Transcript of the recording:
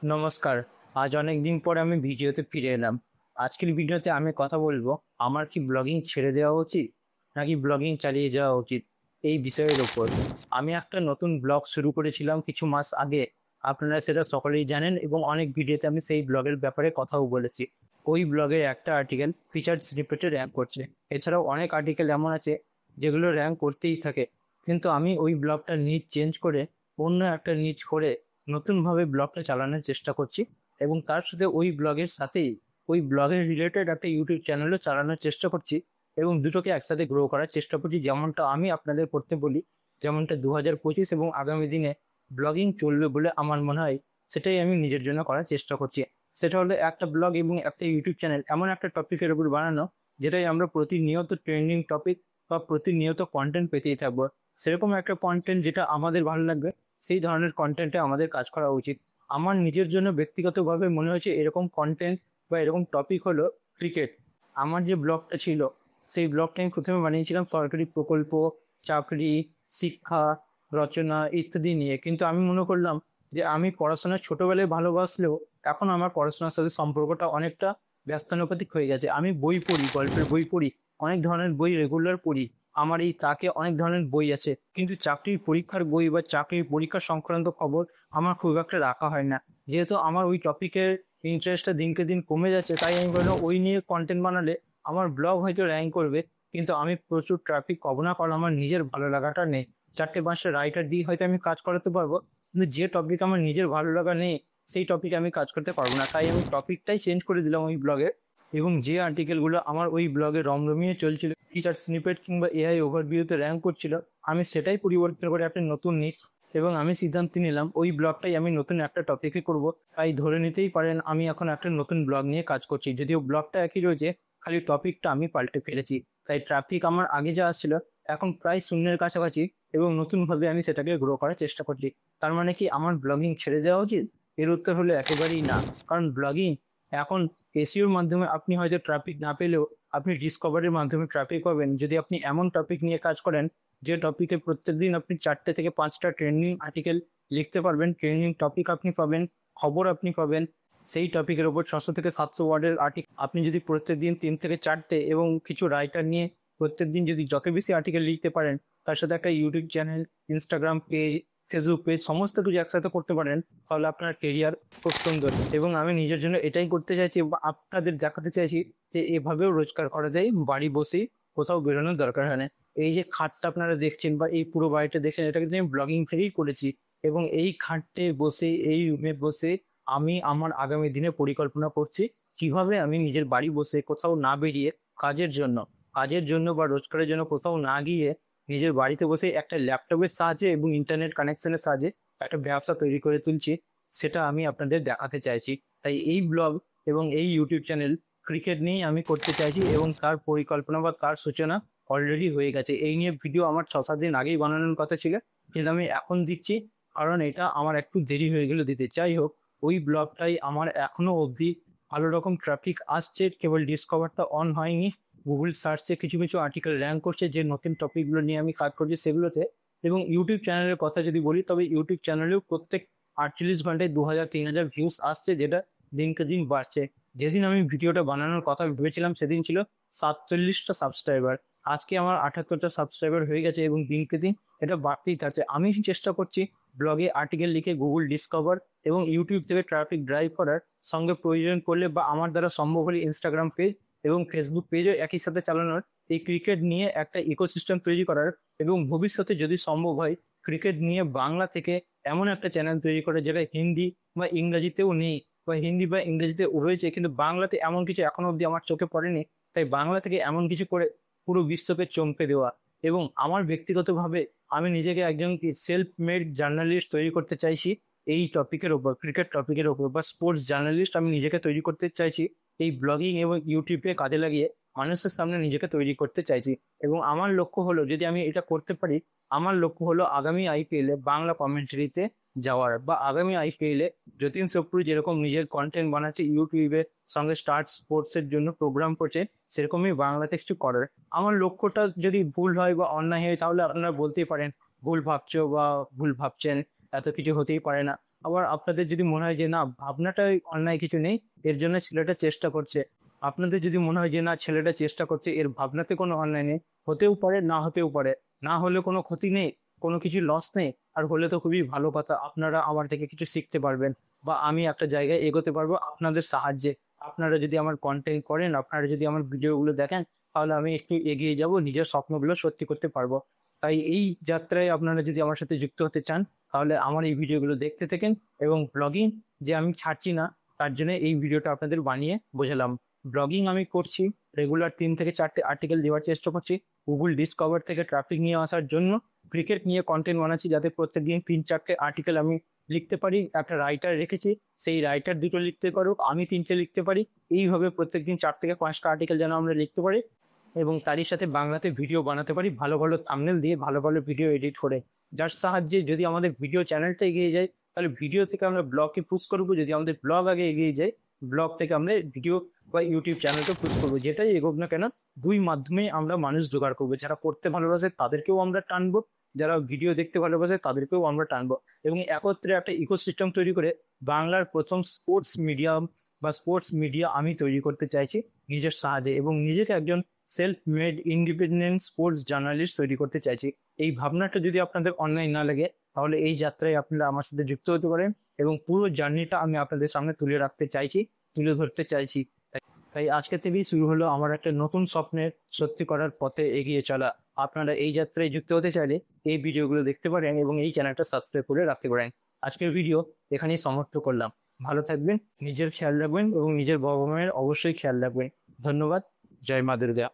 নমস্কার। আজ অনেক দিন পর আমি ভিডিওতে ফিরে এলাম। আজকের ভিডিওতে আমি কথা বলবো আমার কি ব্লগিং ছেড়ে দেওয়া উচিত নাকি ব্লগিং চালিয়ে যাওয়া উচিত এই বিষয়ের ওপর। আমি একটা নতুন ব্লগ শুরু করেছিলাম কিছু মাস আগে। আপনারা সেটা সকলেই জানেন এবং অনেক ভিডিওতে আমি সেই ব্লগের ব্যাপারে কথাও বলেছি। ওই ব্লগের একটা আর্টিকেল ফিচার্ড স্নিপেটে র্যাঙ্ক করছে। এছাড়াও অনেক আর্টিকেল এমন আছে যেগুলো র্যাঙ্ক করতেই থাকে। কিন্তু আমি ওই ব্লগটা নিচ চেঞ্জ করে অন্য একটা নিচ করে নতুনভাবে ব্লগটা চালানোর চেষ্টা করছি এবং তার সাথে ওই ব্লগের সাথেই ওই ব্লগের রিলেটেড একটা ইউটিউব চ্যানেলও চালানোর চেষ্টা করছি এবং দুটোকে একসাথে গ্রো করার চেষ্টা করছি, যেমনটা আমি আপনাদের করতে বলি। যেমনটা 2025 এবং আগামী দিনে ব্লগিং চলবে বলে আমার মনে হয়, সেটাই আমি নিজের জন্য করার চেষ্টা করছি। সেটা হলো একটা ব্লগ এবং একটা ইউটিউব চ্যানেল এমন একটা টপিকের উপর বানানো যেটাই আমরা প্রতিনিয়ত ট্রেন্ডিং টপিক বা প্রতিনিয়ত কন্টেন্ট পেতেই থাকবো। সেরকম একটা কন্টেন্ট যেটা আমাদের ভালো লাগবে, সেই ধরনের কন্টেন্টে আমাদের কাজ করা উচিত। আমার নিজের জন্য ব্যক্তিগতভাবে মনে হয়েছে এরকম কন্টেন্ট বা এরকম টপিক হলো ক্রিকেট। আমার যে ব্লগটা ছিল সেই ব্লগটা আমি প্রথমে বানিয়েছিলাম সরকারি প্রকল্প, চাকরি, শিক্ষা, রচনা ইত্যাদি নিয়ে। কিন্তু আমি মনে করলাম যে আমি পড়াশোনা ছোটবেলায় ভালোবাসলেও এখন আমার পড়াশোনার সাথে সম্পর্কটা অনেকটা ব্যস্তানুপাতিক হয়ে গেছে। আমি বই পড়ি, গল্পের বই পড়ি, অনেক ধরনের বই রেগুলার পড়ি। আমার এই তাকে অনেক ধরনের বই আছে, কিন্তু চাকরির পরীক্ষার বই বা চাকরির পরীক্ষা সংক্রান্ত খবর আমার খুব একটা রাখা হয় না। যেহেতু আমার ওই টপিকের ইন্টারেস্টটা দিনকে দিন কমে যাচ্ছে, তাই আমি বললাম ওই নিয়ে কন্টেন্ট বানালে আমার ব্লগ হয়তো র্যাঙ্ক করবে, কিন্তু আমি প্রচুর ট্রাফিক পাবো না, কারণ আমার নিজের ভালো লাগাটা নেই। চারটে পাঁচটা রাইটার দিয়ে হয়তো আমি কাজ করাতে পারবো, কিন্তু যে টপিক আমার নিজের ভালো লাগা নেই সেই টপিকে আমি কাজ করতে পারবো না। তাই আমি টপিকটাই চেঞ্জ করে দিলাম ওই ব্লগে। এবং যে আর্টিকেলগুলো আমার ওই ব্লগে রমরমিয়ে চলছিল, ফিচার স্নিপেট কিংবা এআই ওভারভিউতে র্যাঙ্ক করছিল, আমি সেটাই পরিবর্তন করে একটা নতুন নিট এবং আমি সিদ্ধান্ত নিলাম ওই ব্লগটাই আমি নতুন একটা টপিকে করব। তাই ধরে নিতেই পারেন আমি এখন একটা নতুন ব্লগ নিয়ে কাজ করছি, যদিও ব্লগটা একই রয়েছে, খালি টপিকটা আমি পাল্টে ফেলেছি। তাই ট্রাফিক আমার আগে যা আসছিল এখন প্রায় শূন্যের কাছাকাছি এবং নতুনভাবে আমি সেটাকে গ্রো করার চেষ্টা করছি। তার মানে কি আমার ব্লগিং ছেড়ে দেওয়া উচিত? এর উত্তর হলো একেবারেই না। কারণ ব্লগিং এখন এসইওর মাধ্যমে আপনি হয়তো ট্রাফিক না পেলেও আপনি ডিসকভারির মাধ্যমে ট্রাফিক পাবেন যদি আপনি এমন টপিক নিয়ে কাজ করেন যে টপিকে প্রত্যেকদিন আপনি 4টে থেকে 5টা ট্রেন্ডিং আর্টিকেল লিখতে পারবেন। ট্রেন্ডিং টপিক আপনি পাবেন, খবর আপনি পাবেন। সেই টপিকের ওপর 600 থেকে 700 ওয়ার্ডের আর্টিকেল আপনি যদি প্রত্যেকদিন 3 থেকে 4টে এবং কিছু রাইটার নিয়ে প্রত্যেকদিন যদি যত বেশি আর্টিকেল লিখতে পারেন, তার সাথে একটা YouTube channel, Instagram page, Facebook page সমস্ত কিছু একসাথে করতে পারেন, তাহলে আপনার কেরিয়ার খুব সুন্দর। এবং আমি নিজের জন্য এটাই করতে চাইছি বা আপনাদের দেখাতে চাইছি যে এভাবেও রোজগার করা যায় বাড়ি বসেই, কোথাও বেরোনোর দরকার হয় না। এই যে খাটটা আপনারা দেখছেন বা এই পুরো বাড়িটা দেখছেন, এটা কিন্তু আমি ব্লগিং থেকেই করেছি। এবং এই খাটে বসে, এই রুমে বসে আমি আমার আগামী দিনে পরিকল্পনা করছি কিভাবে আমি নিজের বাড়ি বসে কোথাও না বেরিয়ে কাজের জন্য কাজের জন্য বা রোজগারের জন্য কোথাও না গিয়ে নিজের বাড়িতে বসে একটা ল্যাপটপের সাহায্যে এবং ইন্টারনেট কানেকশনের সাহায্যে একটা ব্যবসা তৈরি করে তুলছি, সেটা আমি আপনাদের দেখাতে চাইছি। তাই এই ব্লগ এবং এই ইউটিউব চ্যানেল ক্রিকেট নিয়েই আমি করতে চাইছি এবং তার পরিকল্পনা বা তার সূচনা অলরেডি হয়ে গেছে। এই নিয়ে ভিডিও আমার 6-7 দিন আগেই বানানোর কথা ছিল, কিন্তু আমি এখন দিচ্ছি কারণ এটা আমার একটু দেরি হয়ে গেল দিতে। যাই হোক, ওই ব্লগটাই আমার এখনো অবধি ভালো রকম ট্রাফিক আসছে, কেবল ডিসকভারটা অন হয়নি। গুগল সার্চে কিছু কিছু আর্টিকেল র্যাঙ্ক করছে যে নতুন টপিকগুলো নিয়ে আমি কাজ করছি সেগুলোতে। এবং ইউটিউব চ্যানেলের কথা যদি বলি, তবে ইউটিউব চ্যানেলেও প্রত্যেক 48 ঘন্টায় 2000-3000 ভিউজ আসছে, যেটা দিনকে দিন বাড়ছে। যেদিন আমি ভিডিওটা বানানোর কথা ভেবেছিলাম সেদিন ছিল 47টা সাবস্ক্রাইবার। আজকে আমার 78টা সাবস্ক্রাইবার হয়ে গেছে এবং দিনকে দিন এটা বাড়তেই থাকছে। আমি চেষ্টা করছি ব্লগে আর্টিকেল লিখে গুগল ডিসকভার এবং ইউটিউব থেকে ট্রাফিক ড্রাইভ করার, সঙ্গে প্রয়োজন পড়লে বা আমার দ্বারা সম্ভব হলে ইনস্টাগ্রাম পেজ এবং ফেসবুক পেজও একই সাথে চালানোর, এই ক্রিকেট নিয়ে একটা ইকোসিস্টেম তৈরি করার। এবং ভবিষ্যতে যদি সম্ভব হয় ক্রিকেট নিয়ে বাংলা থেকে এমন একটা চ্যানেল তৈরি করে যেটা হিন্দি বা ইংরেজিতেও নেই, বা হিন্দি বা ইংরেজিতে রয়েছে কিন্তু বাংলাতে এমন কিছু এখনো অবধি আমার চোখে পড়েনি। তাই বাংলা থেকে এমন কিছু করে পুরো বিশ্বকে চমকে দেওয়া। এবং আমার ব্যক্তিগতভাবে আমি নিজেকে একজন সেলফ মেড জার্নালিস্ট তৈরি করতে চাইছি এই টপিকের ওপর, ক্রিকেট টপিকের ওপর, বা স্পোর্টস জার্নালিস্ট আমি নিজেকে তৈরি করতে চাইছি এই ব্লগিং এবং ইউটিউবে কাজে লাগিয়ে মানুষের সামনে নিজেকে তৈরি করতে চাইছি। এবং আমার লক্ষ্য হলো যদি আমি এটা করতে পারি, আমার লক্ষ্য হলো আগামী আইপিএলে বাংলা কমেন্ট্রিতে যাওয়ার, বা আগামী আইপিএলে যতীন চক্রু যেরকম নিজের কন্টেন্ট বানাচ্ছে ইউটিউবের সঙ্গে স্টার স্পোর্টসের জন্য প্রোগ্রাম করছে, সেরকমই বাংলাতে কিছু করার। আমার লক্ষ্যটা যদি ভুল হয় বা অন্যায় হয় তাহলে আপনারা বলতেই পারেন ভুল ভাবছো বা ভুল ভাবছেন, এত কিছু হতেই পারে না। আবার আপনাদের যদি মনে হয় যে না ভাবনাটা অন্যায় কিছু নেই, এর জন্য ছেলেটা চেষ্টা করছে, আপনাদের যদি মনে হয় যে না ছেলেটা চেষ্টা করছে এর ভাবনাতে কোনো অন্যায় নেই, হতেও পারে না হতেও পারে, না হলে কোনো ক্ষতি নেই, কোনো কিছু লস নেই, আর হলে তো খুবই ভালো কথা, আপনারা আমার থেকে কিছু শিখতে পারবেন বা আমি একটা জায়গায় এগোতে পারবো আপনাদের সাহায্যে। আপনারা যদি আমার কন্টেন্ট করেন, আপনারা যদি আমার ভিডিওগুলো দেখেন, তাহলে আমি একটু এগিয়ে যাব, নিজের স্বপ্নগুলো সত্যি করতে পারবো। তাই এই যাত্রায় আপনারা যদি আমার সাথে যুক্ত হতে চান, তাহলে আমার এই ভিডিওগুলো দেখতে থাকেন। এবং ব্লগিং যে আমি ছাড়ছি না, তার জন্য এই ভিডিওটা আপনাদের বানিয়ে বোঝালাম। ব্লগিং আমি করছি, রেগুলার 3 থেকে 4টে আর্টিকেল দেওয়ার চেষ্টা করছি। গুগল ডিসকভার থেকে ট্রাফিক নিয়ে আসার জন্য ক্রিকেট নিয়ে কন্টেন্ট বানাচ্ছি, যাতে প্রত্যেকদিন 3-4টে আর্টিকেল আমি লিখতে পারি। একটা রাইটার রেখেছি, সেই রাইটার 2টো লিখতে পারুক, আমি 3টে লিখতে পারি। এইভাবে প্রত্যেকদিন 4 থেকে 5টা আর্টিকেল যেন আমরা লিখতে পারি, এবং তারই সাথে বাংলাতে ভিডিও বানাতে পারি, ভালো ভালো থাম্বনেল দিয়ে ভালো ভালো ভিডিও এডিট করে, যার সাহায্যে যদি আমাদের ভিডিও চ্যানেলটা এগিয়ে যায়, তাহলে ভিডিও থেকে আমরা ব্লগকে পুশ করবো। যদি আমাদের ব্লগ আগে এগিয়ে যায়, ব্লগ থেকে আমরা ভিডিও বা ইউটিউব চ্যানেলকে পুশ করবো। যেটাই এগোক না কেন, দুই মাধ্যমে আমরা মানুষ জোগাড় করবো। যারা পড়তে ভালোবাসে তাদেরকেও আমরা টানবো, যারা ভিডিও দেখতে ভালোবাসে তাদেরকেও আমরা টানবো, এবং একত্রে একটা ইকোসিস্টেম তৈরি করে বাংলার প্রথম স্পোর্টস মিডিয়াম বা স্পোর্টস মিডিয়া আমি তৈরি করতে চাইছি নিজের সাহায্যে, এবং নিজেকে একজন self made independent sports journalist তৈরি করতে চাইছি। এই ভাবনাটা যদি আপনাদের অনলাইন না লাগে, তাহলে এই যাত্রায় আপনারা আমার সাথে যুক্ত হতে পারেন, এবং পুরো জার্নিটা আমি আপনাদের সামনে তুলে রাখতে চাইছি, তুলে ধরতে চাইছি। তাই আজকে থেকেই শুরু হলো আমার একটা নতুন স্বপ্নের সত্যি করার পথে এগিয়ে চলা। আপনারা এই যাত্রায় যুক্ত হতে চাইলে এই ভিডিওগুলো দেখতে পারেন এবং এই চ্যানেলটা সাবস্ক্রাইব করে রাখতে পারেন। আজকের ভিডিও এখানেই সমাপ্ত করলাম। ভালো থাকবেন, নিজের খেয়াল রাখবেন এবং নিজের বাবা মায়ের অবশ্যই খেয়াল রাখবেন। ধন্যবাদ। জয় মা দুর্গা।